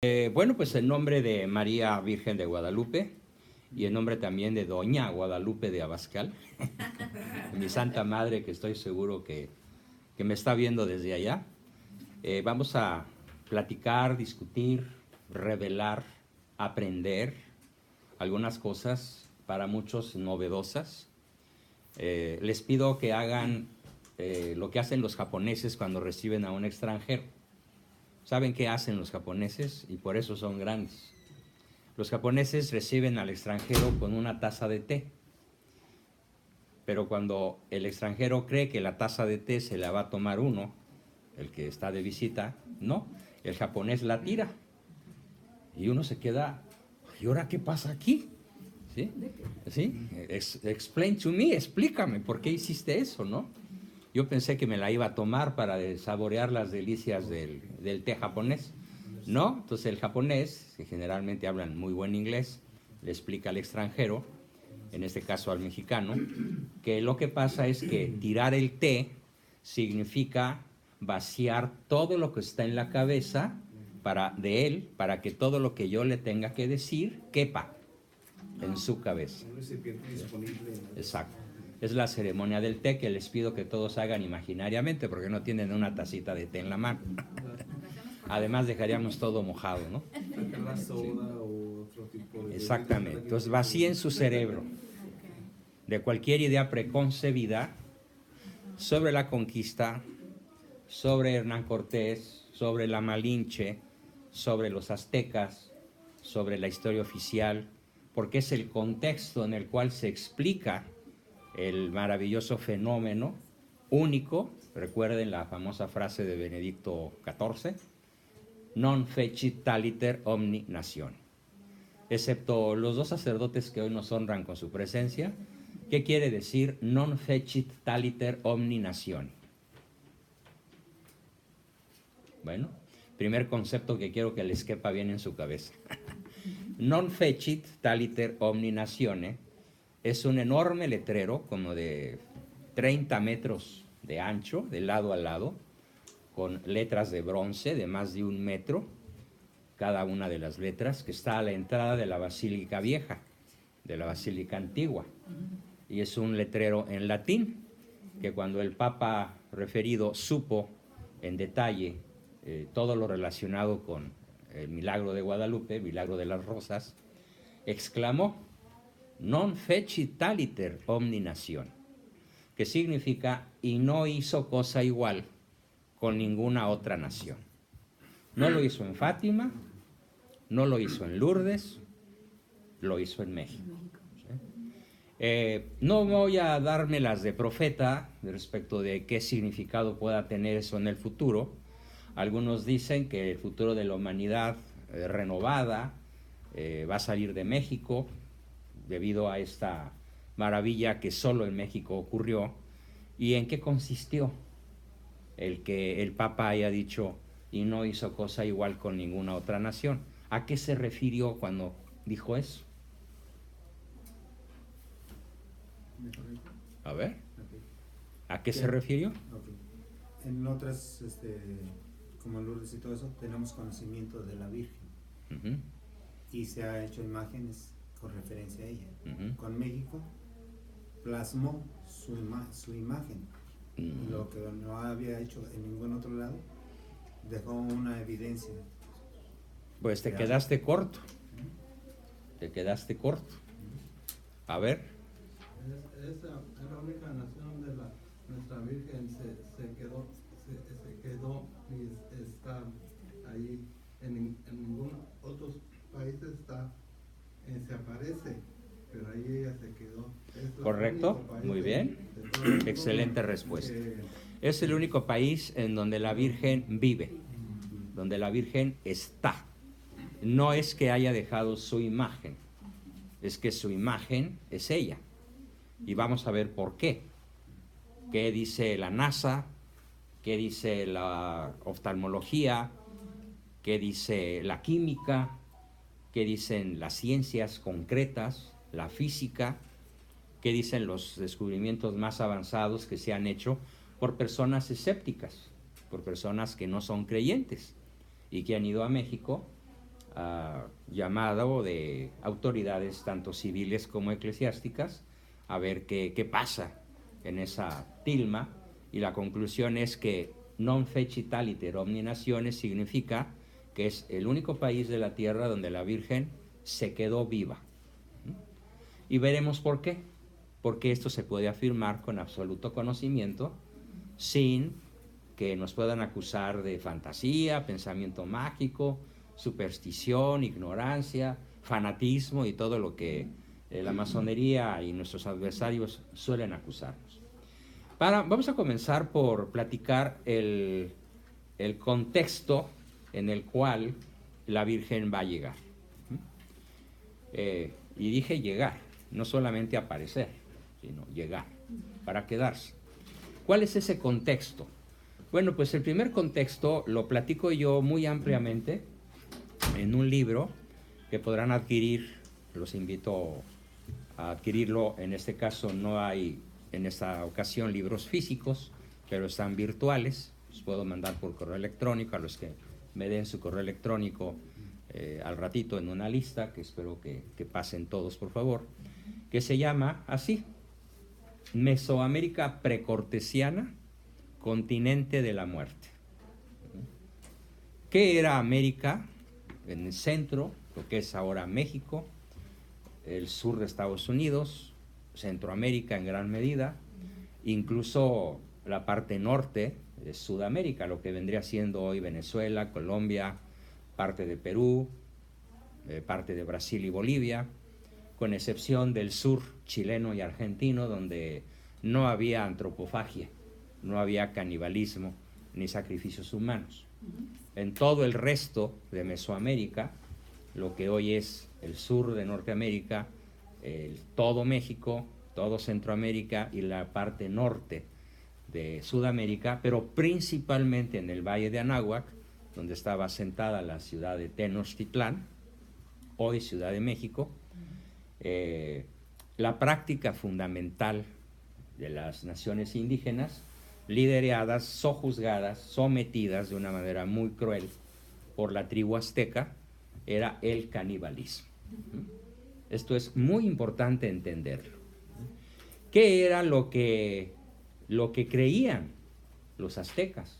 Bueno, pues en nombre de María Virgen de Guadalupe y en nombre también de Doña Guadalupe de Abascal, mi Santa Madre, que estoy seguro que me está viendo desde allá, vamos a platicar, discutir, revelar, aprender algunas cosas para muchos novedosas. Les pido que hagan lo que hacen los japoneses cuando reciben a un extranjero. ¿Saben qué hacen los japoneses? Y por eso son grandes. Los japoneses reciben al extranjero con una taza de té. Pero cuando el extranjero cree que la taza de té se la va a tomar uno, el que está de visita, no. El japonés la tira. Y uno se queda, ¿y ahora qué pasa aquí? ¿Sí? ¿Sí? Explain to me, explícame, ¿por qué hiciste eso, no? Yo pensé que me la iba a tomar para saborear las delicias del té japonés. No, entonces el japonés, que generalmente hablan muy buen inglés, le explica al extranjero, en este caso al mexicano, que lo que pasa es que tirar el té significa vaciar todo lo que está en la cabeza de él, para que todo lo que yo le tenga que decir quepa en su cabeza. Exacto. Es la ceremonia del té que les pido que todos hagan imaginariamente, porque no tienen una tacita de té en la mano. Además dejaríamos todo mojado, ¿no? Exactamente. Entonces vacíen su cerebro de cualquier idea preconcebida sobre la conquista, sobre Hernán Cortés, sobre la Malinche, sobre los aztecas, sobre la historia oficial, porque es el contexto en el cual se explica el maravilloso fenómeno único. Recuerden la famosa frase de Benedicto XIV, non fecit taliter omni natione. Excepto los dos sacerdotes que hoy nos honran con su presencia, ¿qué quiere decir non fecit taliter omni natione? Bueno, primer concepto que quiero que les quepa bien en su cabeza. Non fecit taliter omni natione es un enorme letrero como de 30 metros de ancho, de lado a lado, con letras de bronce de más de 1 metro, cada una de las letras, que está a la entrada de la Basílica Vieja, de la Basílica Antigua. Y es un letrero en latín, que cuando el Papa referido supo en detalle todo lo relacionado con el milagro de Guadalupe, milagro de las rosas, exclamó: non fecit taliter omni natione, que significa y no hizo cosa igual con ninguna otra nación. No lo hizo en Fátima, no lo hizo en Lourdes, lo hizo en México. No voy a dármelas de profeta respecto de qué significado pueda tener eso en el futuro. Algunos dicen que el futuro de la humanidad renovada va a salir de México, debido a esta maravilla que solo en México ocurrió. ¿Y en qué consistió el que el Papa haya dicho y no hizo cosa igual con ninguna otra nación? ¿A qué se refirió cuando dijo eso? A ver, ¿a qué se refirió? En otras, como Lourdes y todo eso, tenemos conocimiento de la Virgen. Y se ha hecho imágenes con referencia a ella. Con México plasmó su imagen. Lo que no había hecho en ningún otro lado, dejó una evidencia. Pues te quedaste corto. Te quedaste corto. A ver. Es la única nación de nuestra Virgen se quedó y está ahí. En ningún otro país se aparece, pero ahí ella se quedó. Correcto, muy bien. Excelente respuesta. Es el único país en donde la Virgen vive, donde la Virgen está. No es que haya dejado su imagen, es que su imagen es ella. Y vamos a ver por qué. ¿Qué dice la NASA? ¿Qué dice la oftalmología? ¿Qué dice la química? ¿Qué dicen las ciencias concretas, la física? ¿Qué dicen los descubrimientos más avanzados que se han hecho por personas escépticas, por personas que no son creyentes y que han ido a México llamado de autoridades tanto civiles como eclesiásticas a ver qué pasa en esa tilma, y la conclusión es que non fecit aliter omni nationes significa que es el único país de la tierra donde la Virgen se quedó viva. Y veremos por qué. Porque esto se puede afirmar con absoluto conocimiento sin que nos puedan acusar de fantasía, pensamiento mágico, superstición, ignorancia, fanatismo y todo lo que la masonería y nuestros adversarios suelen acusarnos. Vamos a comenzar por platicar el contexto en el cual la Virgen va a llegar. Y dije llegar, no solamente aparecer, sino llegar, para quedarse. ¿Cuál es ese contexto? Bueno, pues el primer contexto lo platico yo muy ampliamente en un libro que podrán adquirir, los invito a adquirirlo. En este caso no hay en esta ocasión libros físicos, pero están virtuales, los puedo mandar por correo electrónico a los que me den su correo electrónico al ratito en una lista, que espero que pasen todos por favor, que se llama así: Mesoamérica precortesiana, continente de la muerte. ¿Qué era América? En el centro, lo que es ahora México, el sur de Estados Unidos, Centroamérica en gran medida, incluso la parte norte de Sudamérica, lo que vendría siendo hoy Venezuela, Colombia, parte de Perú, parte de Brasil y Bolivia, con excepción del sur chileno y argentino, donde no había antropofagia, no había canibalismo ni sacrificios humanos. En todo el resto de Mesoamérica, lo que hoy es el sur de Norteamérica, todo México, todo Centroamérica y la parte norte de Sudamérica, pero principalmente en el Valle de Anáhuac, donde estaba asentada la ciudad de Tenochtitlán, hoy Ciudad de México, la práctica fundamental de las naciones indígenas, lideradas, sojuzgadas, sometidas de una manera muy cruel por la tribu azteca, era el canibalismo. Esto es muy importante entenderlo. ¿Qué era lo que creían los aztecas?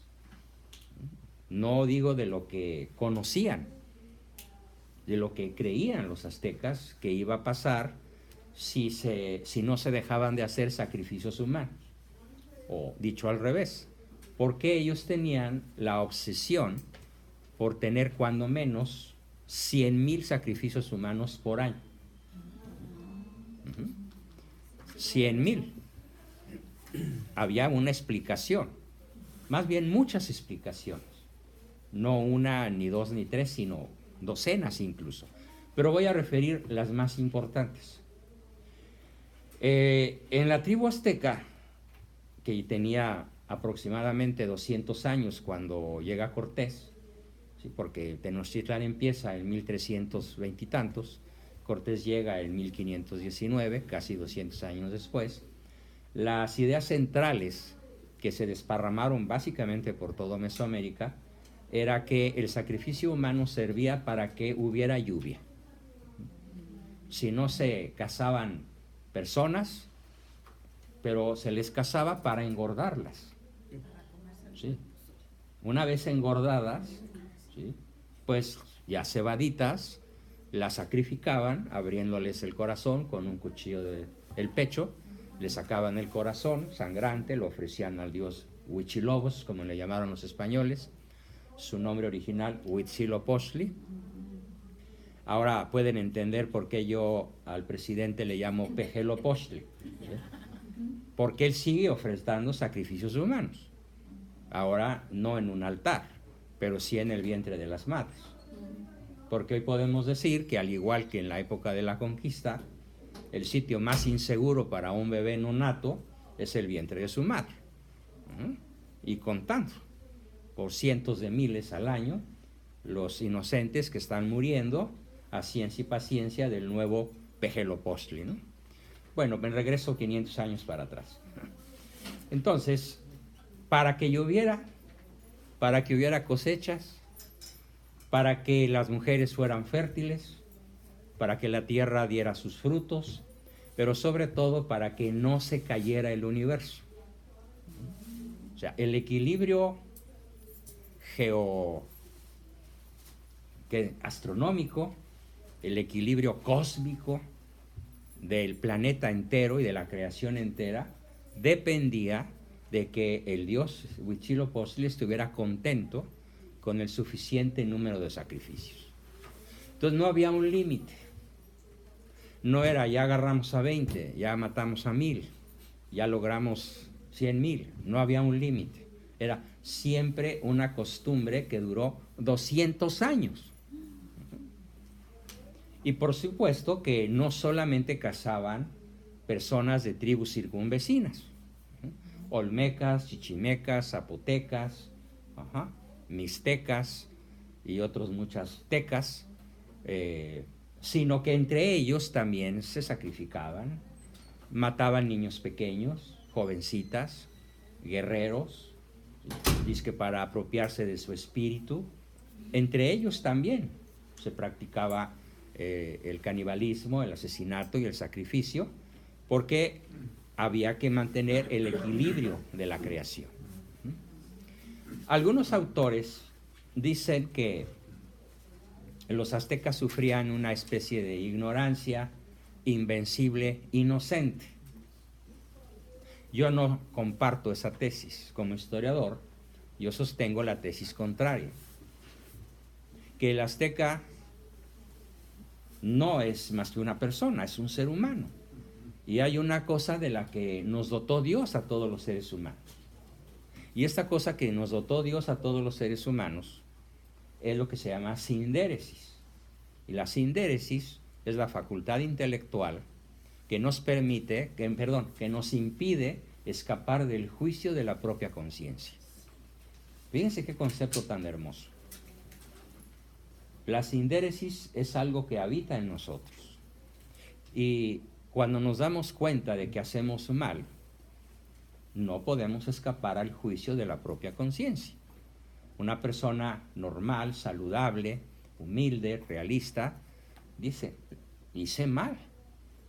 No digo de lo que conocían, de lo que creían los aztecas que iba a pasar si no se dejaban de hacer sacrificios humanos. O dicho al revés, porque ellos tenían la obsesión por tener cuando menos 100,000 sacrificios humanos por año. 100,000. Había una explicación, más bien muchas explicaciones, no una, ni dos, ni tres, sino docenas incluso, pero voy a referir las más importantes. En la tribu azteca, que tenía aproximadamente 200 años cuando llega Cortés, ¿sí? Porque Tenochtitlán empieza en 1320 y tantos, Cortés llega en 1519, casi 200 años después. Las ideas centrales que se desparramaron básicamente por toda Mesoamérica era que el sacrificio humano servía para que hubiera lluvia. Si no se cazaban personas, pero se les cazaba para engordarlas. ¿Sí? Una vez engordadas, ¿sí? Pues ya cebaditas, las sacrificaban abriéndoles el corazón con un cuchillo del pecho, le sacaban el corazón sangrante, lo ofrecían al dios Huitzilopochtli, como le llamaron los españoles, su nombre original Huitzilopochtli. Ahora pueden entender por qué yo al presidente le llamo Pejelopochtli, ¿sí? Porque él sigue ofreciendo sacrificios humanos, ahora no en un altar, pero sí en el vientre de las madres. Porque hoy podemos decir que al igual que en la época de la conquista, el sitio más inseguro para un bebé nonato es el vientre de su madre. Y contando, por cientos de miles al año, los inocentes que están muriendo a ciencia y paciencia del nuevo Pejelopochtli, ¿no? Bueno, me regreso 500 años para atrás. Entonces, para que hubiera cosechas, para que las mujeres fueran fértiles, para que la tierra diera sus frutos, pero sobre todo para que no se cayera el universo. O sea, el equilibrio astronómico, el equilibrio cósmico del planeta entero y de la creación entera, dependía de que el dios Huitzilopochtli estuviera contento con el suficiente número de sacrificios. Entonces no había un límite. No era ya agarramos a 20, ya matamos a 1000, ya logramos 100,000. No había un límite. Era siempre una costumbre que duró 200 años. Y por supuesto que no solamente cazaban personas de tribus circunvecinas, olmecas, chichimecas, zapotecas, mixtecas y otros muchas tecas, sino que entre ellos también se sacrificaban, mataban niños pequeños, jovencitas, guerreros, dizque para apropiarse de su espíritu. Entre ellos también se practicaba el canibalismo, el asesinato y el sacrificio, porque había que mantener el equilibrio de la creación. Algunos autores dicen que los aztecas sufrían una especie de ignorancia invencible, inocente. Yo no comparto esa tesis. Como historiador, yo sostengo la tesis contraria, que el azteca no es más que una persona, es un ser humano. Y hay una cosa de la que nos dotó Dios a todos los seres humanos. Y esta cosa que nos dotó Dios a todos los seres humanos es lo que se llama sindéresis. Y la sindéresis es la facultad intelectual que nos permite, que nos impide escapar del juicio de la propia conciencia. Fíjense qué concepto tan hermoso. La sindéresis es algo que habita en nosotros. Y cuando nos damos cuenta de que hacemos mal, no podemos escapar al juicio de la propia conciencia. Una persona normal, saludable, humilde, realista, dice, hice mal,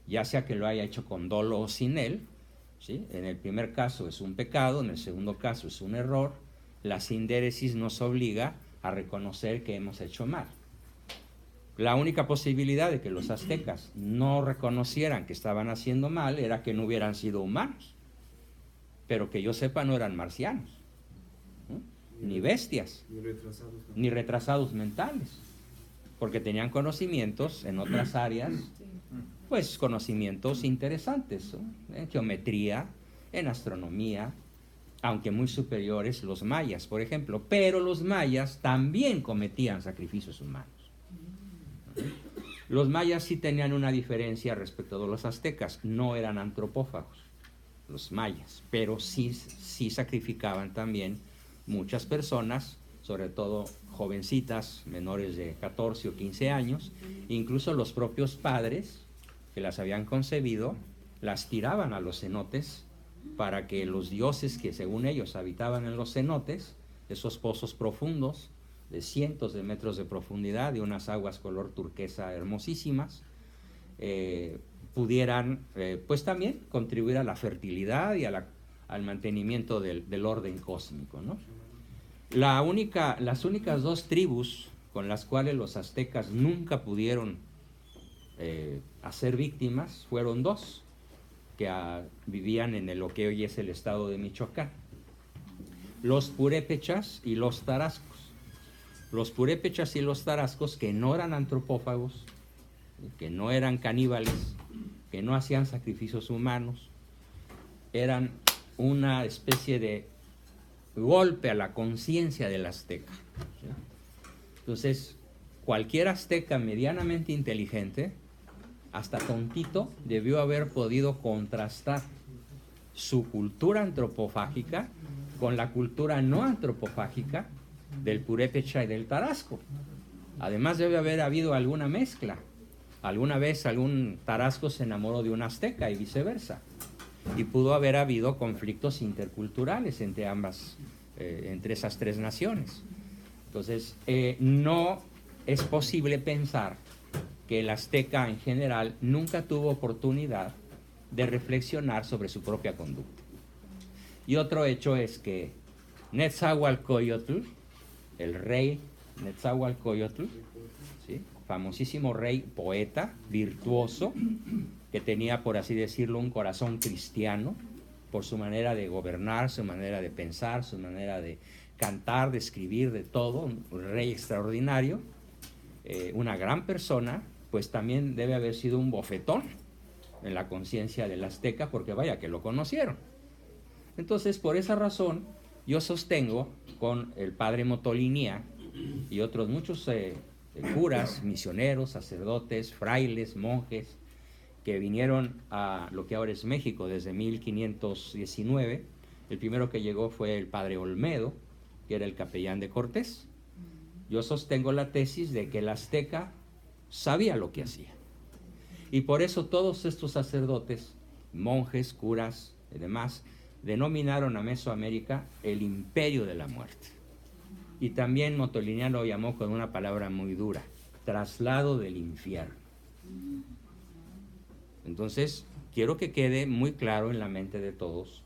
ya sea que lo haya hecho con dolo o sin él, ¿sí? En el primer caso es un pecado, en el segundo caso es un error. La sindéresis nos obliga a reconocer que hemos hecho mal. La única posibilidad de que los aztecas no reconocieran que estaban haciendo mal era que no hubieran sido humanos, pero que yo sepa no eran marcianos, ¿no? Ni bestias, ni retrasados mentales, porque tenían conocimientos en otras áreas, pues conocimientos interesantes, ¿no? En geometría, en astronomía, aunque muy superiores los mayas, por ejemplo, pero los mayas también cometían sacrificios humanos. Los mayas sí tenían una diferencia respecto de los aztecas, no eran antropófagos los mayas, pero sí sacrificaban también muchas personas, sobre todo jovencitas menores de 14 o 15 años, incluso los propios padres que las habían concebido, las tiraban a los cenotes para que los dioses que según ellos habitaban en los cenotes, esos pozos profundos, de cientos de metros de profundidad, de unas aguas color turquesa hermosísimas, pudieran pues también contribuir a la fertilidad y al mantenimiento del orden cósmico, ¿no? Las únicas dos tribus con las cuales los aztecas nunca pudieron hacer víctimas fueron dos, que vivían en lo que hoy es el estado de Michoacán: los purépechas y los tarascos. Los purépechas y los tarascos, que no eran antropófagos, que no eran caníbales, que no hacían sacrificios humanos, eran una especie de golpe a la conciencia del azteca, ¿sí? Entonces, cualquier azteca medianamente inteligente, hasta tontito, debió haber podido contrastar su cultura antropofágica con la cultura no antropofágica del purépecha y del tarasco. Además debe haber habido alguna mezcla. Alguna vez algún tarasco se enamoró de un azteca y viceversa. Y pudo haber habido conflictos interculturales entre esas tres naciones. Entonces, no es posible pensar que el azteca en general nunca tuvo oportunidad de reflexionar sobre su propia conducta. Y otro hecho es que Netzahualcóyotl, el rey Netzahualcóyotl, ¿sí?, famosísimo rey, poeta, virtuoso, que tenía, por así decirlo, un corazón cristiano, por su manera de gobernar, su manera de pensar, su manera de cantar, de escribir, de todo, un rey extraordinario, una gran persona, pues también debe haber sido un bofetón en la conciencia del azteca, porque vaya que lo conocieron. Entonces, por esa razón, yo sostengo con el padre Motolinía y otros muchos curas, misioneros, sacerdotes, frailes, monjes, que vinieron a lo que ahora es México desde 1519. El primero que llegó fue el padre Olmedo, que era el capellán de Cortés. Yo sostengo la tesis de que el azteca sabía lo que hacía. Y por eso todos estos sacerdotes, monjes, curas y demás, denominaron a Mesoamérica el imperio de la muerte. Y también Motolinia lo llamó con una palabra muy dura: traslado del infierno. Entonces, quiero que quede muy claro en la mente de todos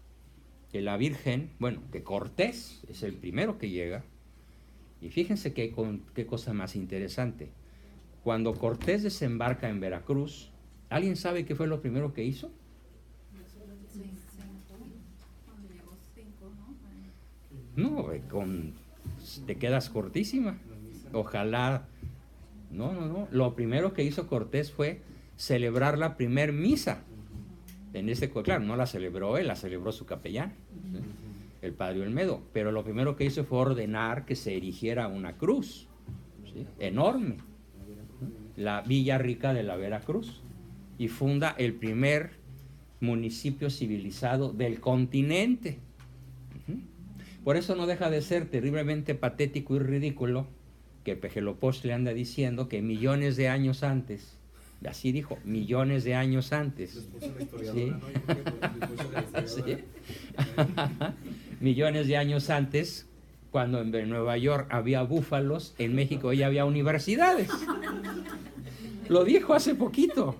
que la Virgen, bueno, que Cortés es el primero que llega. Y fíjense qué cosa más interesante. Cuando Cortés desembarca en Veracruz, ¿alguien sabe qué fue lo primero que hizo? No, te quedas cortísima. Ojalá. No. Lo primero que hizo Cortés fue celebrar la primer misa. Claro, no la celebró él, la celebró su capellán, ¿sí?, el padre Olmedo. Pero lo primero que hizo fue ordenar que se erigiera una cruz, ¿sí?, enorme, la Villa Rica de la Veracruz, y funda el primer municipio civilizado del continente. Por eso no deja de ser terriblemente patético y ridículo que Pejelopochtli anda diciendo que millones de años antes, así dijo, millones de años antes, ¿sí? ¿Sí? Millones de años antes, cuando en Nueva York había búfalos, en México ya había universidades. Lo dijo hace poquito,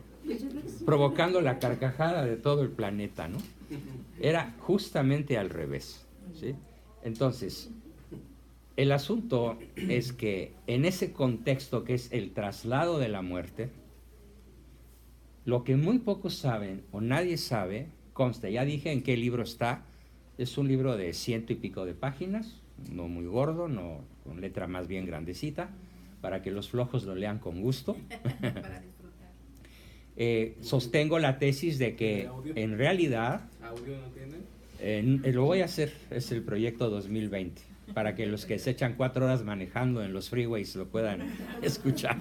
provocando la carcajada de todo el planeta, ¿no? Era justamente al revés, ¿sí? Entonces, el asunto es que en ese contexto que es el traslado de la muerte, lo que muy pocos saben o nadie sabe, consta, ya dije en qué libro está, es un libro de 100 y pico de páginas, no muy gordo, no, con letra más bien grandecita, para que los flojos lo lean con gusto. Para disfrutar. Sostengo la tesis de que en realidad... ¿Audio no tiene? Lo voy a hacer, es el proyecto 2020, para que los que se echan 4 horas manejando en los freeways lo puedan escuchar.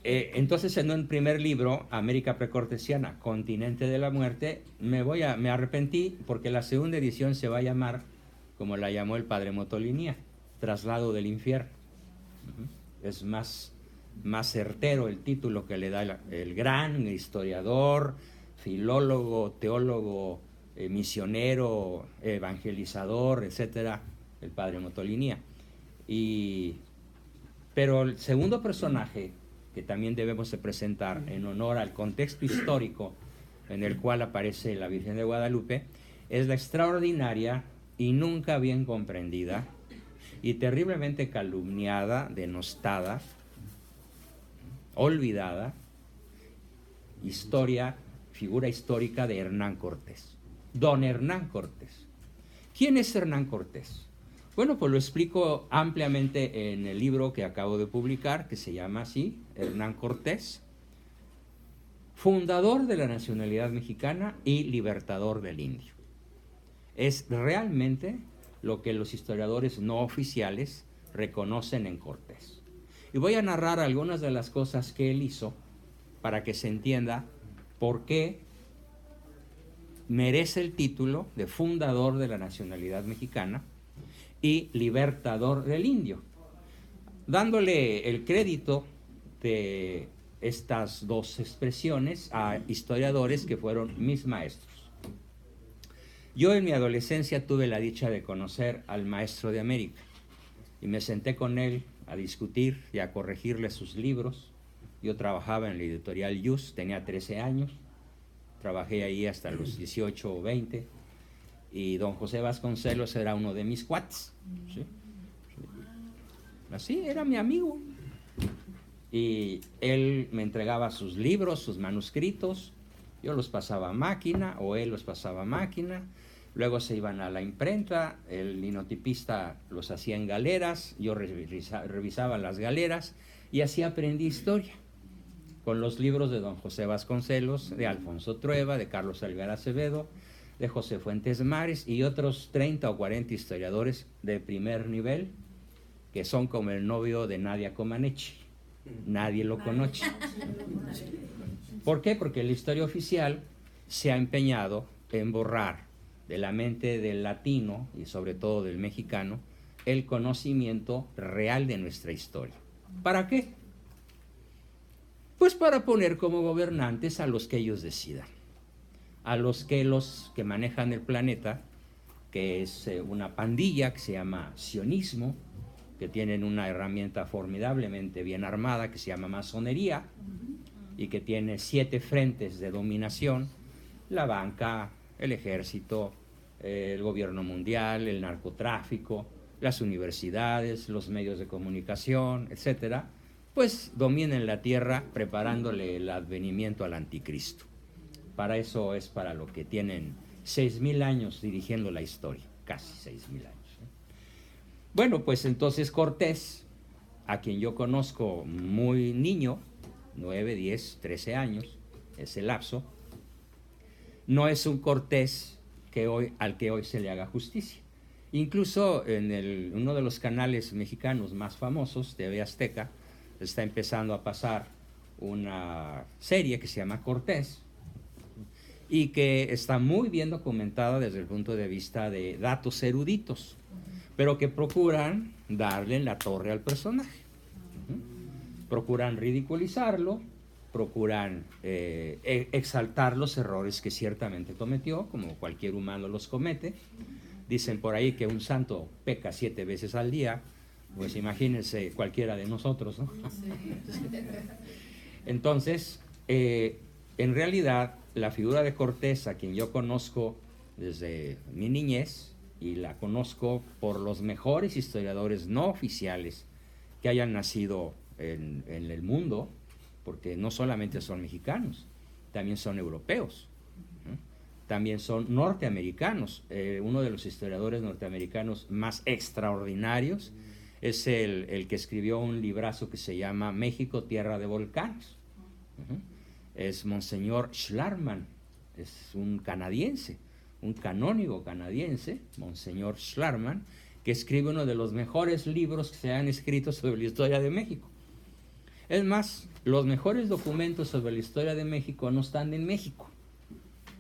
Entonces, en un primer libro, América Precortesiana, Continente de la Muerte, me arrepentí porque la segunda edición se va a llamar, como la llamó el padre Motolinía, Traslado del Infierno. Es más certero el título que le da el gran historiador, filólogo, teólogo, misionero, evangelizador, etcétera, el padre Motolinía. Pero el segundo personaje que también debemos de presentar en honor al contexto histórico en el cual aparece la Virgen de Guadalupe, es la extraordinaria y nunca bien comprendida y terriblemente calumniada, denostada, olvidada figura histórica de Hernán Cortés. Don Hernán Cortés. ¿Quién es Hernán Cortés? Bueno, pues lo explico ampliamente en el libro que acabo de publicar, que se llama así, Hernán Cortés, fundador de la nacionalidad mexicana y libertador del indio. Es realmente lo que los historiadores no oficiales reconocen en Cortés. Y voy a narrar algunas de las cosas que él hizo para que se entienda por qué merece el título de fundador de la nacionalidad mexicana y libertador del indio, dándole el crédito de estas dos expresiones a historiadores que fueron mis maestros. Yo en mi adolescencia tuve la dicha de conocer al maestro de América y me senté con él a discutir y a corregirle sus libros. Yo trabajaba en la editorial Yus, tenía 13 años, trabajé ahí hasta los 18 o 20, y don José Vasconcelos era uno de mis cuates, ¿sí? Así, era mi amigo. Y él me entregaba sus libros, sus manuscritos, yo los pasaba a máquina, o él los pasaba a máquina, luego se iban a la imprenta, el linotipista los hacía en galeras, yo revisaba las galeras, y así aprendí historia, con los libros de don José Vasconcelos, de Alfonso Trueba, de Carlos Alvear Acevedo, de José Fuentes Mares, y otros 30 o 40 historiadores de primer nivel, que son como el novio de Nadia Comaneci. Nadie lo conoce. ¿Por qué? Porque la historia oficial se ha empeñado en borrar de la mente del latino y sobre todo del mexicano el conocimiento real de nuestra historia. ¿Para qué? Pues para poner como gobernantes a los que ellos decidan, a los que manejan el planeta, que es una pandilla que se llama sionismo, que tienen una herramienta formidablemente bien armada que se llama masonería y que tiene 7 frentes de dominación: la banca, el ejército, el gobierno mundial, el narcotráfico, las universidades, los medios de comunicación, etcétera. Pues dominan la tierra preparándole el advenimiento al anticristo. Para eso es para lo que tienen 6,000 años dirigiendo la historia, casi 6,000 años. Bueno, pues entonces Cortés, a quien yo conozco muy niño, 9, 10, 13 años, ese lapso, no es un Cortés al que hoy se le haga justicia. Incluso en uno de los canales mexicanos más famosos, TV Azteca, está empezando a pasar una serie que se llama Cortés, y que está muy bien documentada desde el punto de vista de datos eruditos, pero que procuran darle en la torre al personaje. Procuran ridiculizarlo, procuran exaltar los errores que ciertamente cometió, como cualquier humano los comete. Dicen por ahí que un santo peca 7 veces al día, pues imagínense cualquiera de nosotros, ¿no? Entonces, en realidad, la figura de Cortés, a quien yo conozco desde mi niñez, y la conozco por los mejores historiadores no oficiales que hayan nacido en el mundo, porque no solamente son mexicanos, también son europeos, ¿no? También son norteamericanos. Uno de los historiadores norteamericanos más extraordinarios es el que escribió un librazo que se llama México, Tierra de Volcanes. Es Monseñor Schlarman, es un canadiense, un canónigo canadiense, Monseñor Schlarman, que escribe uno de los mejores libros que se han escrito sobre la historia de México. Es más, los mejores documentos sobre la historia de México no están en México,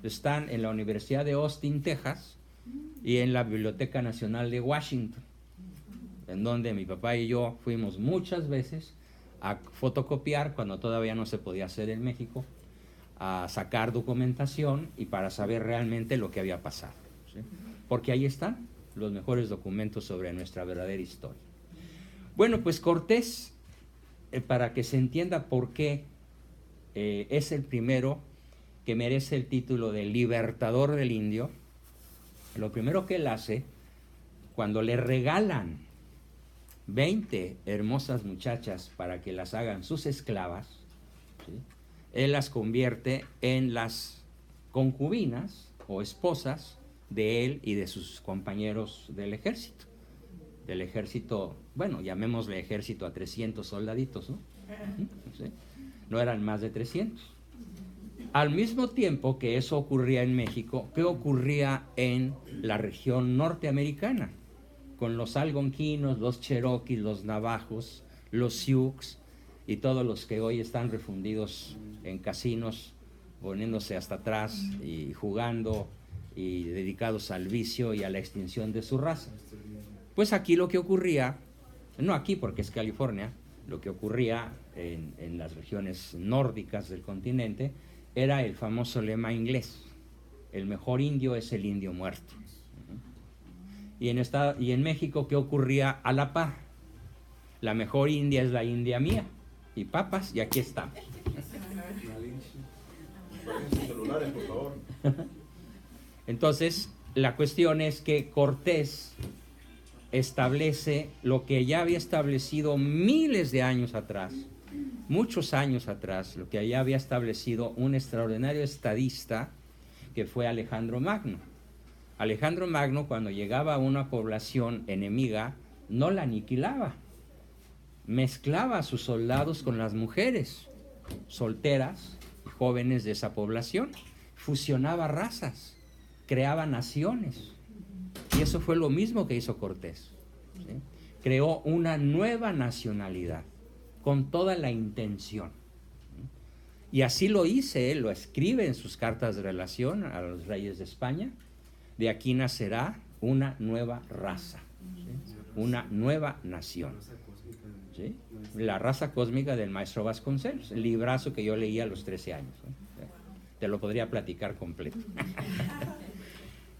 están en la Universidad de Austin, Texas, y en la Biblioteca Nacional de Washington, en donde mi papá y yo fuimos muchas veces a fotocopiar cuando todavía no se podía hacer en México, a sacar documentación y para saber realmente lo que había pasado, ¿sí? Porque ahí están los mejores documentos sobre nuestra verdadera historia. Bueno, pues Cortés, para que se entienda por qué es el primero que merece el título de libertador del indio, lo primero que él hace, cuando le regalan 20 hermosas muchachas para que las hagan sus esclavas, ¿sí?, él las convierte en las concubinas o esposas de él y de sus compañeros del ejército. Del ejército, bueno, llamémosle ejército a 300 soldaditos, ¿no? ¿Sí? No eran más de 300. Al mismo tiempo que eso ocurría en México, ¿qué ocurría en la región norteamericana? Con los algonquinos, los cherokees, los navajos, los sioux y todos los que hoy están refundidos en casinos, poniéndose hasta atrás y jugando y dedicados al vicio y a la extinción de su raza. Pues aquí lo que ocurría, no aquí porque es California, lo que ocurría en las regiones nórdicas del continente era el famoso lema inglés: el mejor indio es el indio muerto. Y en México, ¿qué ocurría a la par? La mejor India es la India mía. Y papas, y aquí estamos. Celulares, por favor. Entonces, la cuestión es que Cortés establece lo que ya había establecido miles de años atrás, muchos años atrás, lo que ya había establecido un extraordinario estadista que fue Alejandro Magno. Alejandro Magno, cuando llegaba a una población enemiga, no la aniquilaba, mezclaba a sus soldados con las mujeres solteras y jóvenes de esa población, fusionaba razas, creaba naciones. Y eso fue lo mismo que hizo Cortés, ¿sí? Creó una nueva nacionalidad con toda la intención, ¿sí? Y así lo hice, él lo escribe en sus cartas de relación a los reyes de España. De aquí nacerá una nueva raza, ¿sí? Una nueva nación, ¿sí? La raza cósmica del maestro Vasconcelos, el librazo que yo leía a los 13 años, ¿sí? Te lo podría platicar completo.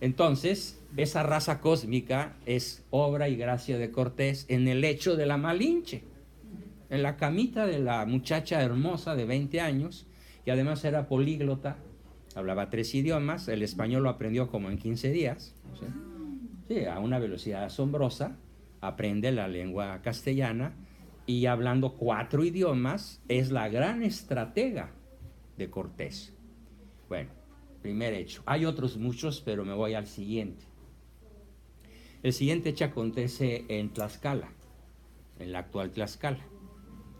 Entonces, esa raza cósmica es obra y gracia de Cortés en el lecho de la Malinche, en la camita de la muchacha hermosa de 20 años, y además era políglota, hablaba 3 idiomas, el español lo aprendió como en 15 días, ¿sí? Sí, a una velocidad asombrosa, aprende la lengua castellana, y hablando 4 idiomas, es la gran estratega de Cortés. Bueno, primer hecho. Hay otros muchos, pero me voy al siguiente. El siguiente hecho acontece en Tlaxcala, en la actual Tlaxcala.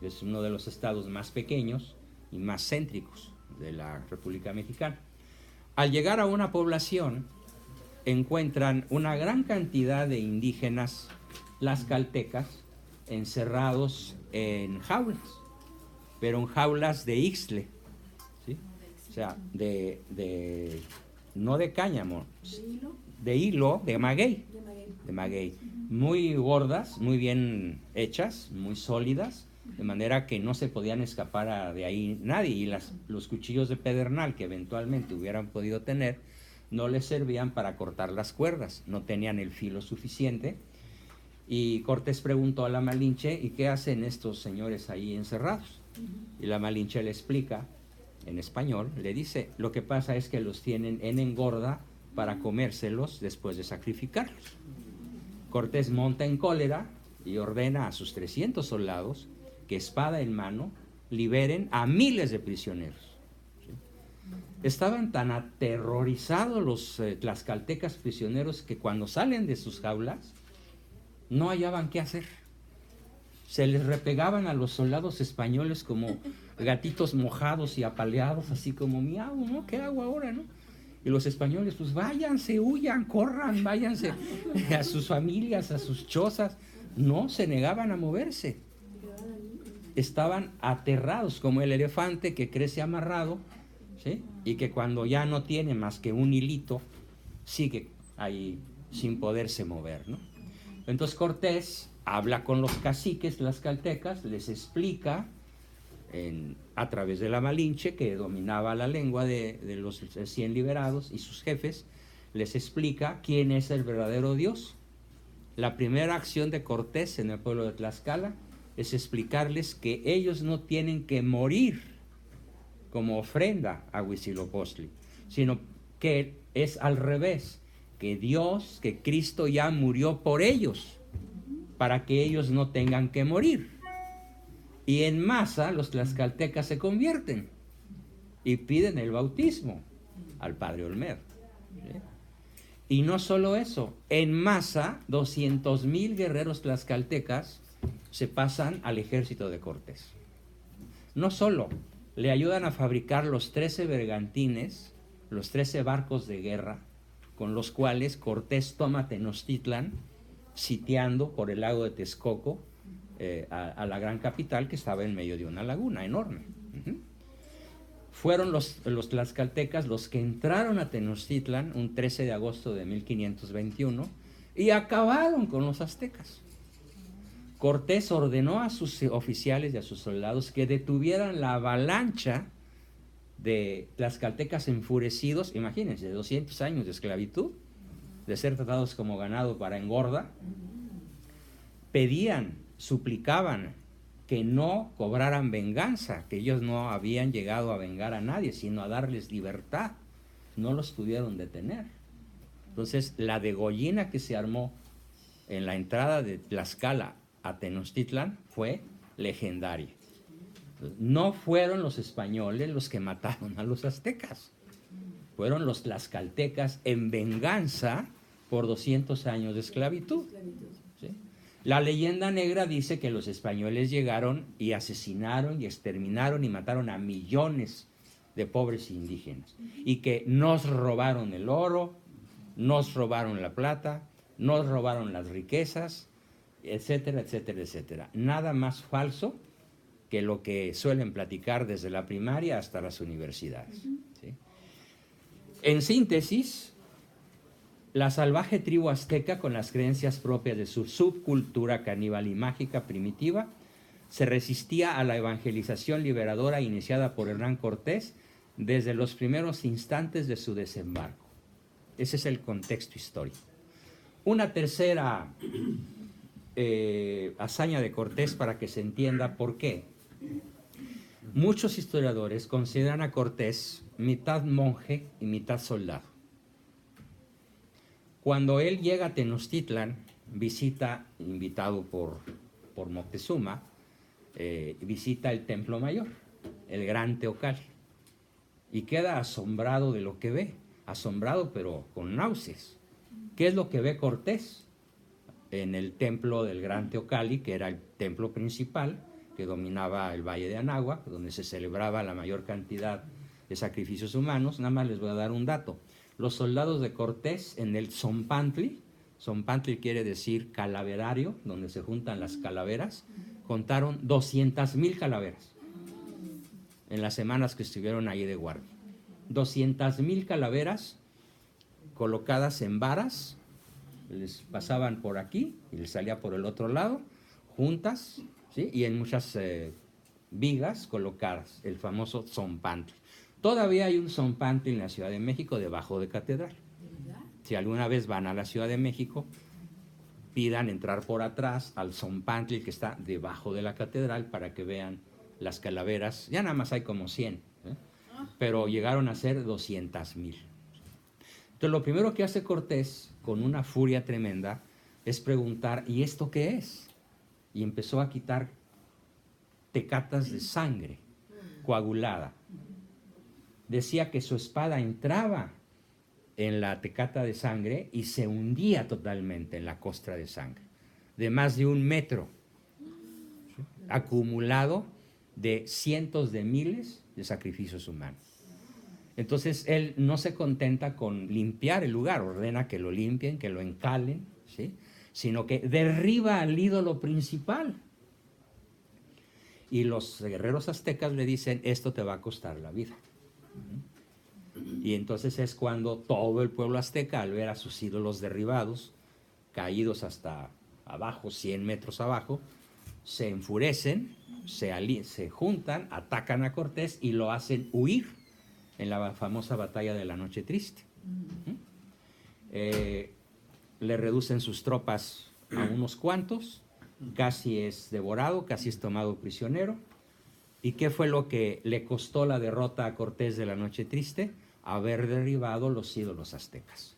Es uno de los estados más pequeños y más céntricos de la República Mexicana. Al llegar a una población, encuentran una gran cantidad de indígenas tlaxcaltecas encerrados en jaulas, pero en jaulas de ixtle, ¿sí? O sea, no de cáñamo, de hilo, de maguey, muy gordas, muy bien hechas, muy sólidas, de manera que no se podían escapar de ahí nadie, y los cuchillos de pedernal que eventualmente hubieran podido tener no les servían para cortar las cuerdas, no tenían el filo suficiente. Y Cortés preguntó a la Malinche, ¿y qué hacen estos señores ahí encerrados? Y la Malinche le explica en español, le dice, lo que pasa es que los tienen en engorda para comérselos después de sacrificarlos. Cortés monta en cólera y ordena a sus 300 soldados que, espada en mano, liberen a miles de prisioneros. ¿Sí? Estaban tan aterrorizados los tlaxcaltecas prisioneros que cuando salen de sus jaulas no hallaban qué hacer. Se les repegaban a los soldados españoles como gatitos mojados y apaleados, así como miau, ¿no? ¿Qué hago ahora, no? Y los españoles, pues váyanse, huyan, corran, váyanse a sus familias, a sus chozas. No, se negaban a moverse. Estaban aterrados, como el elefante que crece amarrado, ¿sí? Y que cuando ya no tiene más que un hilito, sigue ahí sin poderse mover, ¿no? Entonces Cortés habla con los caciques tlaxcaltecas, les explica a través de la Malinche, que dominaba la lengua de los 100 liberados y sus jefes, les explica quién es el verdadero Dios. La primera acción de Cortés en el pueblo de Tlaxcala es explicarles que ellos no tienen que morir como ofrenda a Huitzilopochtli, sino que es al revés, que Dios, que Cristo ya murió por ellos, para que ellos no tengan que morir. Y en masa los tlaxcaltecas se convierten y piden el bautismo al padre Olmedo, ¿sí? Y no solo eso, en masa 200,000 guerreros tlaxcaltecas se pasan al ejército de Cortés. No solo le ayudan a fabricar los 13 bergantines, los 13 barcos de guerra, con los cuales Cortés toma Tenochtitlan, sitiando por el lago de Texcoco a la gran capital, que estaba en medio de una laguna enorme. Fueron los tlaxcaltecas los que entraron a Tenochtitlan un 13 de agosto de 1521 y acabaron con los aztecas. Cortés ordenó a sus oficiales y a sus soldados que detuvieran la avalancha de tlaxcaltecas enfurecidos, imagínense, 200 años de esclavitud, de ser tratados como ganado para engorda. Pedían suplicaban que no cobraran venganza, que ellos no habían llegado a vengar a nadie, sino a darles libertad. No los pudieron detener. Entonces, la degollina que se armó en la entrada de Tlaxcala a Tenochtitlan fue legendaria. No fueron los españoles los que mataron a los aztecas, fueron los tlaxcaltecas en venganza por 200 años de esclavitud. ¿Sí? La leyenda negra dice que los españoles llegaron y asesinaron y exterminaron y mataron a millones de pobres indígenas, y que nos robaron el oro, nos robaron la plata, nos robaron las riquezas, etcétera, etcétera, etcétera. Nada más falso que lo que suelen platicar desde la primaria hasta las universidades. ¿Sí? En síntesis, la salvaje tribu azteca, con las creencias propias de su subcultura caníbal y mágica primitiva, se resistía a la evangelización liberadora iniciada por Hernán Cortés desde los primeros instantes de su desembarco. Ese es el contexto histórico. Una tercera hazaña de Cortés para que se entienda por qué. Muchos historiadores consideran a Cortés mitad monje y mitad soldado. Cuando él llega a Tenochtitlan, visita, invitado por Moctezuma, visita el Templo Mayor, el Gran Teocalli, y queda asombrado de lo que ve, asombrado pero con náuseas. ¿Qué es lo que ve Cortés? En el templo del Gran Teocalli, que era el templo principal, que dominaba el Valle de Anáhuac, donde se celebraba la mayor cantidad de sacrificios humanos. Nada más les voy a dar un dato. Los soldados de Cortés en el Zompantli, Zompantli quiere decir calaverario, donde se juntan las calaveras, contaron 200,000 calaveras en las semanas que estuvieron ahí de guardia. 200,000 calaveras colocadas en varas, les pasaban por aquí y les salía por el otro lado, juntas, ¿sí? Y en muchas vigas colocadas, el famoso Zompantli. Todavía hay un Zompantli en la Ciudad de México debajo de Catedral. Si alguna vez van a la Ciudad de México, pidan entrar por atrás al Zompantli que está debajo de la Catedral para que vean las calaveras. Ya nada más hay como 100, pero llegaron a ser 200,000. Entonces lo primero que hace Cortés, con una furia tremenda, es preguntar, ¿y esto qué es? Y empezó a quitar tecatas de sangre coagulada. Decía que su espada entraba en la tecata de sangre y se hundía totalmente en la costra de sangre, de más de 1 metro, ¿sí? Acumulado de cientos de miles de sacrificios humanos. Entonces él no se contenta con limpiar el lugar, ordena que lo limpien, que lo encalen, ¿sí? Sino que derriba al ídolo principal. Y los guerreros aztecas le dicen, esto te va a costar la vida. Y entonces es cuando todo el pueblo azteca, al ver a sus ídolos derribados, caídos hasta abajo, 100 metros abajo, se enfurecen, se juntan, atacan a Cortés y lo hacen huir en la famosa batalla de la Noche Triste. Le reducen sus tropas a unos cuantos, casi es devorado, casi es tomado prisionero. ¿Y qué fue lo que le costó la derrota a Cortés de la Noche Triste? Haber derribado los ídolos aztecas.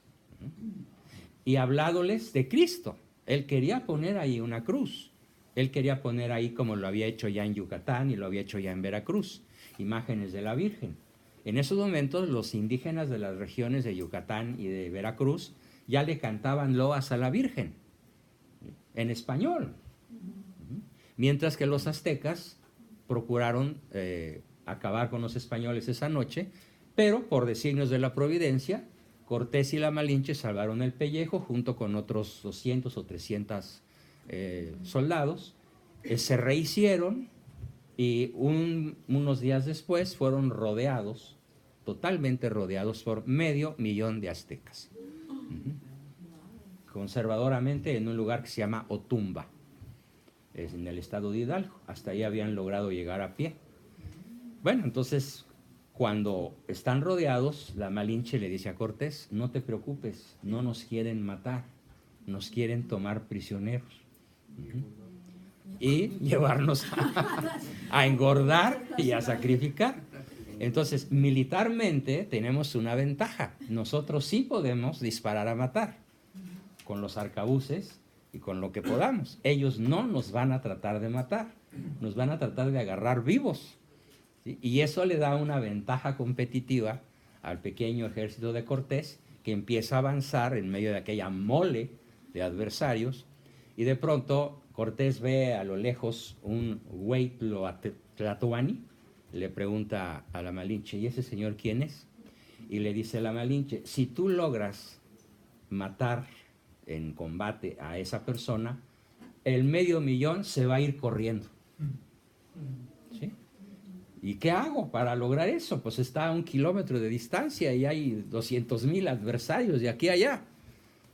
Y hablándoles de Cristo. Él quería poner ahí una cruz. Él quería poner ahí, como lo había hecho ya en Yucatán y lo había hecho ya en Veracruz, imágenes de la Virgen. En esos momentos los indígenas de las regiones de Yucatán y de Veracruz ya le cantaban loas a la Virgen, en español. Mientras que los aztecas procuraron acabar con los españoles esa noche, pero por designios de la providencia, Cortés y la Malinche salvaron el pellejo junto con otros 200 o 300 soldados, se rehicieron y unos días después fueron rodeados, totalmente rodeados por 500,000 de aztecas. Conservadoramente en un lugar que se llama Otumba, es en el estado de Hidalgo. Hasta ahí habían logrado llegar a pie. Bueno, entonces cuando están rodeados, la Malinche le dice a Cortés, no te preocupes, no nos quieren matar, nos quieren tomar prisioneros. y llevarnos a engordar y a sacrificar. Entonces, militarmente tenemos una ventaja. Nosotros sí podemos disparar a matar con los arcabuces y con lo que podamos. Ellos no nos van a tratar de matar, nos van a tratar de agarrar vivos, ¿sí? Y eso le da una ventaja competitiva al pequeño ejército de Cortés, que empieza a avanzar en medio de aquella mole de adversarios, y de pronto Cortés ve a lo lejos un Tlatoani, le pregunta a la Malinche, ¿y ese señor quién es? Y le dice la Malinche, si tú logras matar en combate a esa persona, el 500,000 se va a ir corriendo. ¿Sí? ¿Y qué hago para lograr eso? Pues está a 1 kilómetro de distancia y hay 200,000 adversarios de aquí a allá.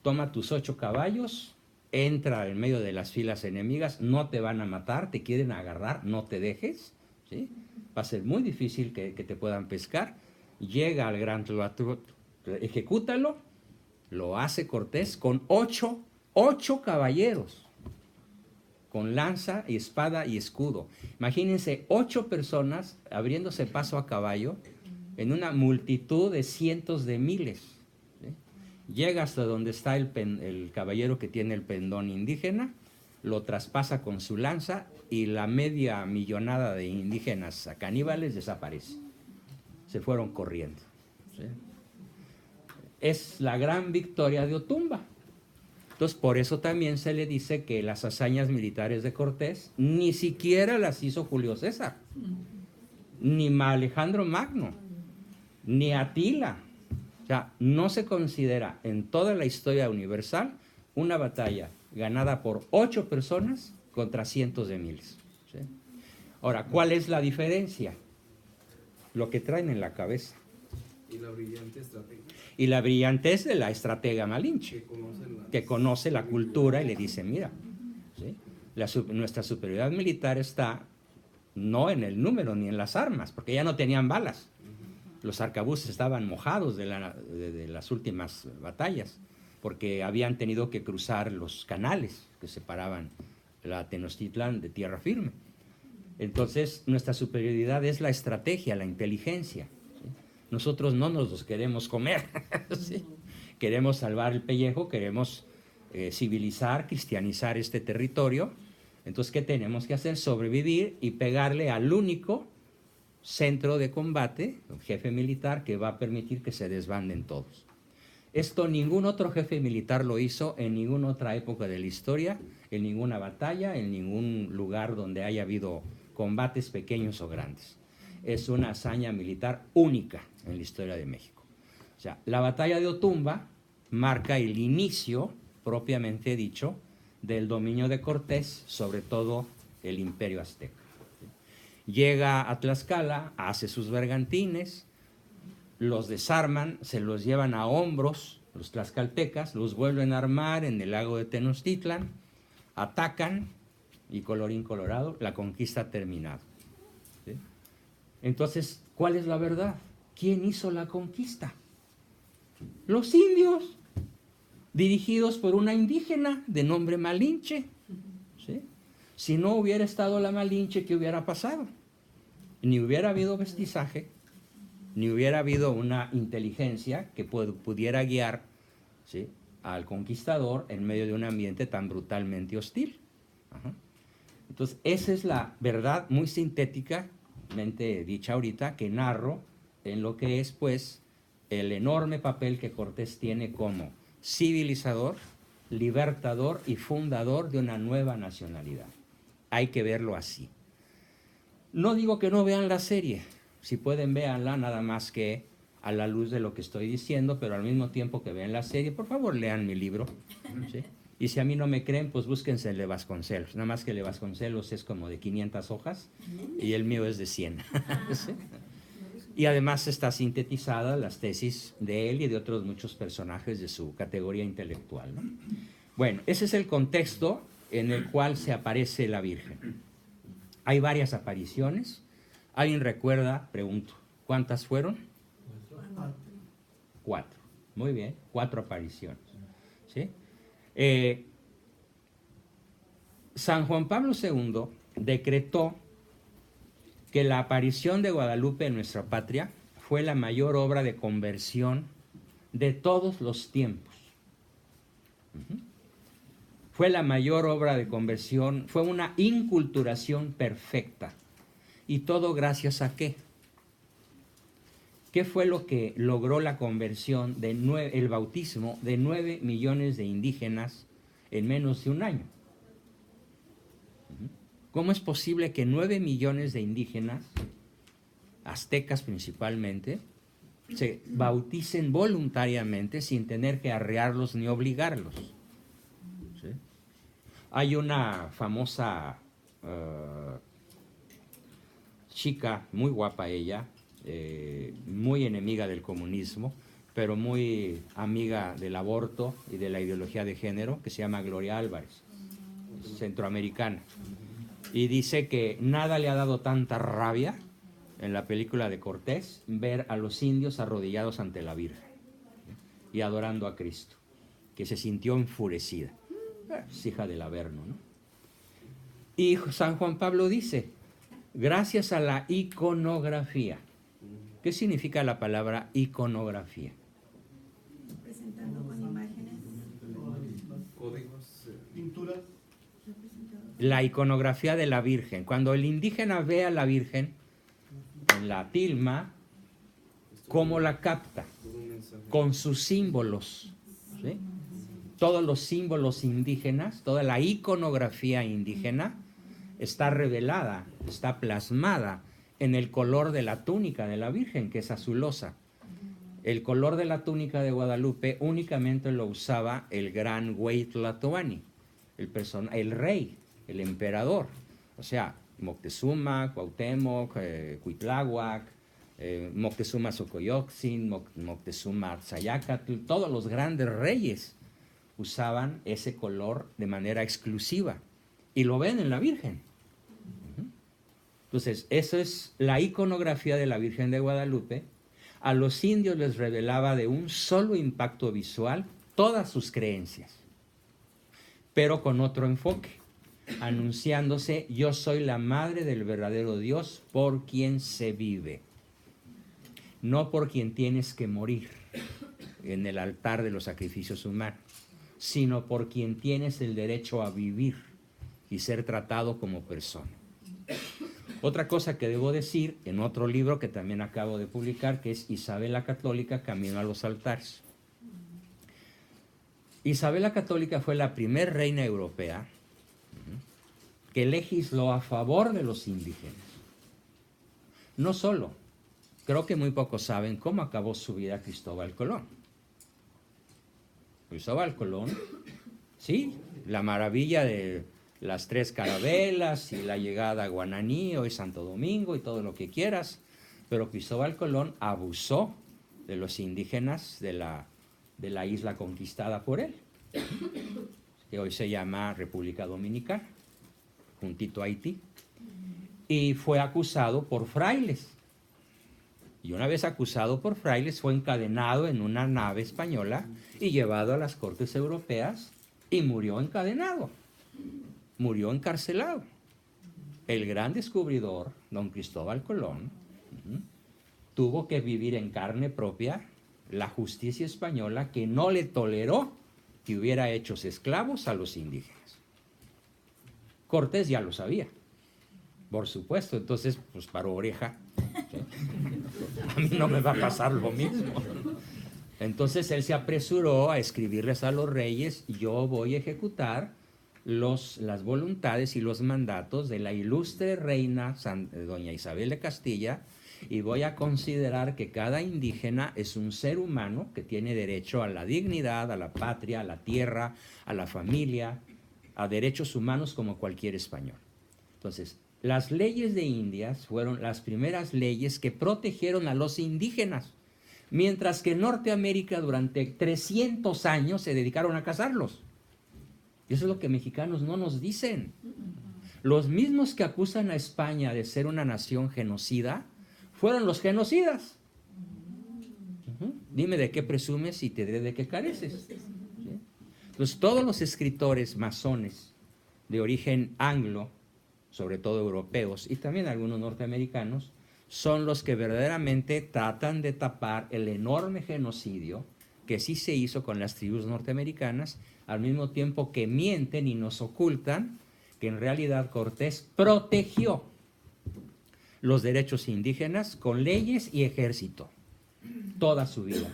Toma tus 8 caballos, entra en medio de las filas enemigas, no te van a matar, te quieren agarrar, no te dejes, ¿sí? Va a ser muy difícil que te puedan pescar. Llega al gran Tlatoani, ejecútalo. Lo hace Cortés con 8 caballeros, con lanza y espada y escudo. Imagínense 8 personas abriéndose paso a caballo en una multitud de cientos de miles, ¿sí? Llega hasta donde está el caballero que tiene el pendón indígena, lo traspasa con su lanza y la media millonada de indígenas caníbales desaparece. Se fueron corriendo, ¿sí? Es la gran victoria de Otumba. Entonces, por eso también se le dice que las hazañas militares de Cortés ni siquiera las hizo Julio César, ni Alejandro Magno, ni Atila. O sea, no se considera en toda la historia universal una batalla ganada por 8 personas contra cientos de miles, ¿sí? Ahora, ¿cuál es la diferencia? Lo que traen en la cabeza. Y la brillante estrategia. Y la brillantez de la estratega Malinche, que conoce la cultura y le dice, mira, ¿sí? Nuestra superioridad militar está no en el número ni en las armas, porque ya no tenían balas. Los arcabuces estaban mojados de las últimas batallas, porque habían tenido que cruzar los canales que separaban la Tenochtitlán de tierra firme. Entonces, nuestra superioridad es la estrategia, la inteligencia, ¿sí? Nosotros no nos los queremos comer, ¿sí? Queremos salvar el pellejo, queremos civilizar, cristianizar este territorio. Entonces, ¿qué tenemos que hacer? Sobrevivir y pegarle al único centro de combate, un jefe militar, que va a permitir que se desbanden todos. Esto ningún otro jefe militar lo hizo en ninguna otra época de la historia, en ninguna batalla, en ningún lugar donde haya habido combates pequeños o grandes. Es una hazaña militar única en la historia de México. O sea, la batalla de Otumba marca el inicio, propiamente dicho, del dominio de Cortés sobre todo el imperio azteca. Llega a Tlaxcala, hace sus bergantines, los desarman, se los llevan a hombros, los tlaxcaltecas, los vuelven a armar en el lago de Tenochtitlan, atacan y colorín colorado, la conquista ha terminado, ¿sí? Entonces, ¿cuál es la verdad? ¿Quién hizo la conquista? Los indios, dirigidos por una indígena de nombre Malinche, ¿sí? Si no hubiera estado la Malinche, ¿qué hubiera pasado? Ni hubiera habido mestizaje, ni hubiera habido una inteligencia que pudiera guiar, ¿sí?, al conquistador en medio de un ambiente tan brutalmente hostil. Ajá. Entonces, esa es la verdad muy sintéticamente dicha ahorita, que narro en lo que es, pues, el enorme papel que Cortés tiene como civilizador, libertador y fundador de una nueva nacionalidad. Hay que verlo así. No digo que no vean la serie, si pueden véanla, nada más que a la luz de lo que estoy diciendo, pero al mismo tiempo que vean la serie, por favor lean mi libro, ¿sí? Y si a mí no me creen, pues búsquense el de Vasconcelos, nada más que el de Vasconcelos es como de 500 hojas y el mío es de 100. ¿Sí? Y además está sintetizada las tesis de él y de otros muchos personajes de su categoría intelectual, ¿no? Bueno, ese es el contexto en el cual se aparece la Virgen. Hay varias apariciones. ¿Alguien recuerda? Pregunto, ¿cuántas fueron? 4. Muy bien, 4 apariciones, ¿sí? San Juan Pablo II decretó que la aparición de Guadalupe en nuestra patria fue la mayor obra de conversión de todos los tiempos. Fue la mayor obra de conversión, fue una inculturación perfecta. ¿Y todo gracias a qué? ¿Qué fue lo que logró la conversión, el bautismo de 9 millones de indígenas en menos de un año? ¿Cómo es posible que 9 millones de indígenas, aztecas principalmente, se bauticen voluntariamente sin tener que arrearlos ni obligarlos? ¿Sí? Hay una famosa chica, muy guapa ella, muy enemiga del comunismo, pero muy amiga del aborto y de la ideología de género, que se llama Gloria Álvarez, centroamericana. Y dice que nada le ha dado tanta rabia en la película de Cortés ver a los indios arrodillados ante la Virgen y adorando a Cristo, que se sintió enfurecida. Es hija del Averno, ¿no? Y San Juan Pablo dice, gracias a la iconografía. ¿Qué significa la palabra iconografía? Presentando con imágenes. Códigos. Pinturas. La iconografía de la Virgen. Cuando el indígena ve a la Virgen en la tilma, ¿cómo la capta? Con sus símbolos, ¿sí? Todos los símbolos indígenas, toda la iconografía indígena está revelada, está plasmada en el color de la túnica de la Virgen, que es azulosa. El color de la túnica de Guadalupe únicamente lo usaba el gran Huaytlatoani, el rey, el emperador. O sea, Moctezuma, Cuauhtémoc, Cuitláhuac, Moctezuma Xocoyotzin, Moctezuma Tzayácatl, todos los grandes reyes usaban ese color de manera exclusiva. Y lo ven en la Virgen. Entonces, eso es la iconografía de la Virgen de Guadalupe. A los indios les revelaba de un solo impacto visual todas sus creencias, pero con otro enfoque, anunciándose: yo soy la madre del verdadero Dios por quien se vive, no por quien tienes que morir en el altar de los sacrificios humanos, sino por quien tienes el derecho a vivir y ser tratado como persona. Otra cosa que debo decir en otro libro que también acabo de publicar, que es Isabel la Católica, Camino a los Altares. Isabel la Católica fue la primera reina europea que legisló a favor de los indígenas. No solo, creo que muy pocos saben cómo acabó su vida Cristóbal Colón. Cristóbal Colón, sí, la maravilla de las 3 carabelas y la llegada a Guananí, hoy Santo Domingo y todo lo que quieras, pero Cristóbal Colón abusó de los indígenas de la isla conquistada por él, que hoy se llama República Dominicana, juntito a Haití, y fue acusado por frailes. Y una vez acusado por frailes, fue encadenado en una nave española y llevado a las cortes europeas y murió encadenado. Murió encarcelado. El gran descubridor, don Cristóbal Colón, tuvo que vivir en carne propia la justicia española, que no le toleró que hubiera hechos esclavos a los indígenas. Cortés ya lo sabía, por supuesto, entonces pues paró oreja. ¿Sí? A mí no me va a pasar lo mismo. Entonces él se apresuró a escribirles a los reyes: yo voy a ejecutar las voluntades y los mandatos de la ilustre reina doña Isabel de Castilla, y voy a considerar que cada indígena es un ser humano que tiene derecho a la dignidad, a la patria, a la tierra, a la familia, a derechos humanos como cualquier español. Entonces, las leyes de Indias fueron las primeras leyes que protegieron a los indígenas, mientras que en Norteamérica durante 300 años se dedicaron a cazarlos. Y eso es lo que mexicanos no nos dicen. Los mismos que acusan a España de ser una nación genocida fueron los genocidas. Dime de qué presumes y te diré de qué careces. ¿Sí? Entonces, todos los escritores masones de origen anglo, sobre todo europeos y también algunos norteamericanos, son los que verdaderamente tratan de tapar el enorme genocidio que sí se hizo con las tribus norteamericanas, al mismo tiempo que mienten y nos ocultan que en realidad Cortés protegió los derechos indígenas con leyes y ejército toda su vida.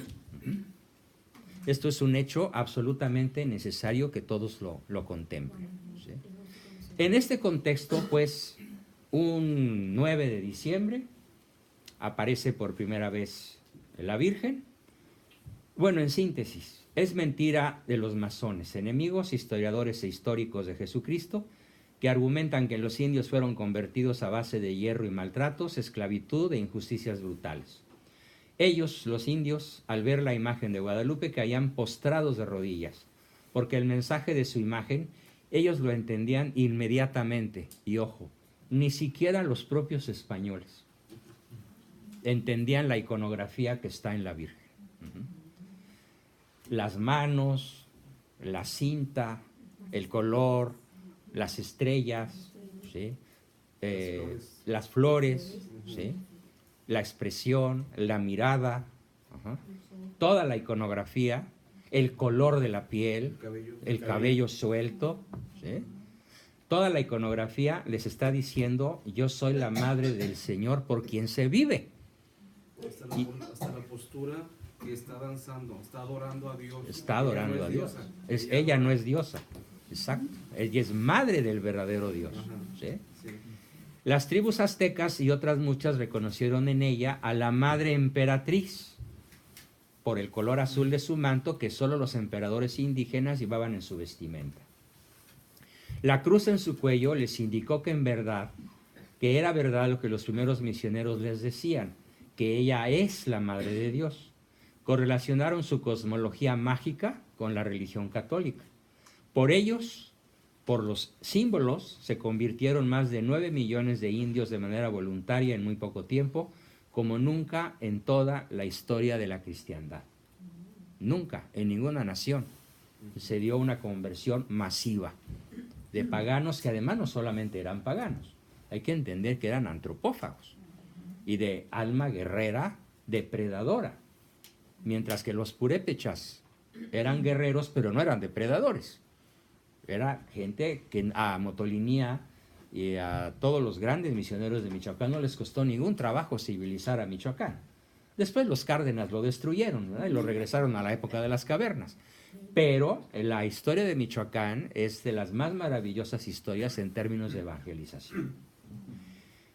Esto es un hecho absolutamente necesario que todos lo contemplen, ¿sí? En este contexto, pues, un 9 de diciembre aparece por primera vez la Virgen. Bueno, en síntesis, es mentira de los masones, enemigos, historiadores e históricos de Jesucristo, que argumentan que los indios fueron convertidos a base de hierro y maltratos, esclavitud e injusticias brutales. Ellos, los indios, al ver la imagen de Guadalupe, caían postrados de rodillas, porque el mensaje de su imagen ellos lo entendían inmediatamente. Y ojo, ni siquiera los propios españoles entendían la iconografía que está en la Virgen. Las manos, la cinta, el color, las estrellas, ¿sí? Las flores, ¿sí? La expresión, la mirada, toda la iconografía, el color de la piel, el cabello suelto, ¿sí? Toda la iconografía les está diciendo: yo soy la madre del Señor por quien se vive. Hasta la postura que está danzando, está adorando a Dios. Está adorando no a es Dios. diosa. Ella no es diosa, exacto. Ella es madre del verdadero Dios, ¿sí? Sí. Las tribus aztecas y otras muchas reconocieron en ella a la madre emperatriz por el color azul de su manto que solo los emperadores indígenas llevaban en su vestimenta. La cruz en su cuello les indicó que era verdad lo que los primeros misioneros les decían, que ella es la madre de Dios. Correlacionaron su cosmología mágica con la religión católica. Por ellos, por los símbolos, se convirtieron más de 9 millones de indios de manera voluntaria en muy poco tiempo, como nunca en toda la historia de la cristiandad. Nunca, en ninguna nación, se dio una conversión masiva de paganos que además no solamente eran paganos, hay que entender que eran antropófagos y de alma guerrera depredadora, mientras que los purépechas eran guerreros pero no eran depredadores. Era gente que a Motolinía y a todos los grandes misioneros de Michoacán no les costó ningún trabajo civilizar a Michoacán. Después los Cárdenas lo destruyeron, ¿verdad? Y lo regresaron a la época de las cavernas. Pero la historia de Michoacán es de las más maravillosas historias en términos de evangelización.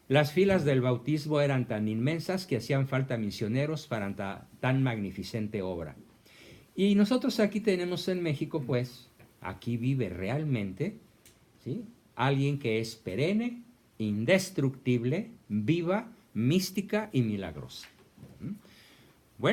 Las filas del bautismo eran tan inmensas que hacían falta misioneros para tan magnificente obra. Y nosotros aquí tenemos en México, pues, aquí vive realmente, ¿sí?, alguien que es perenne, indestructible, viva, mística y milagrosa.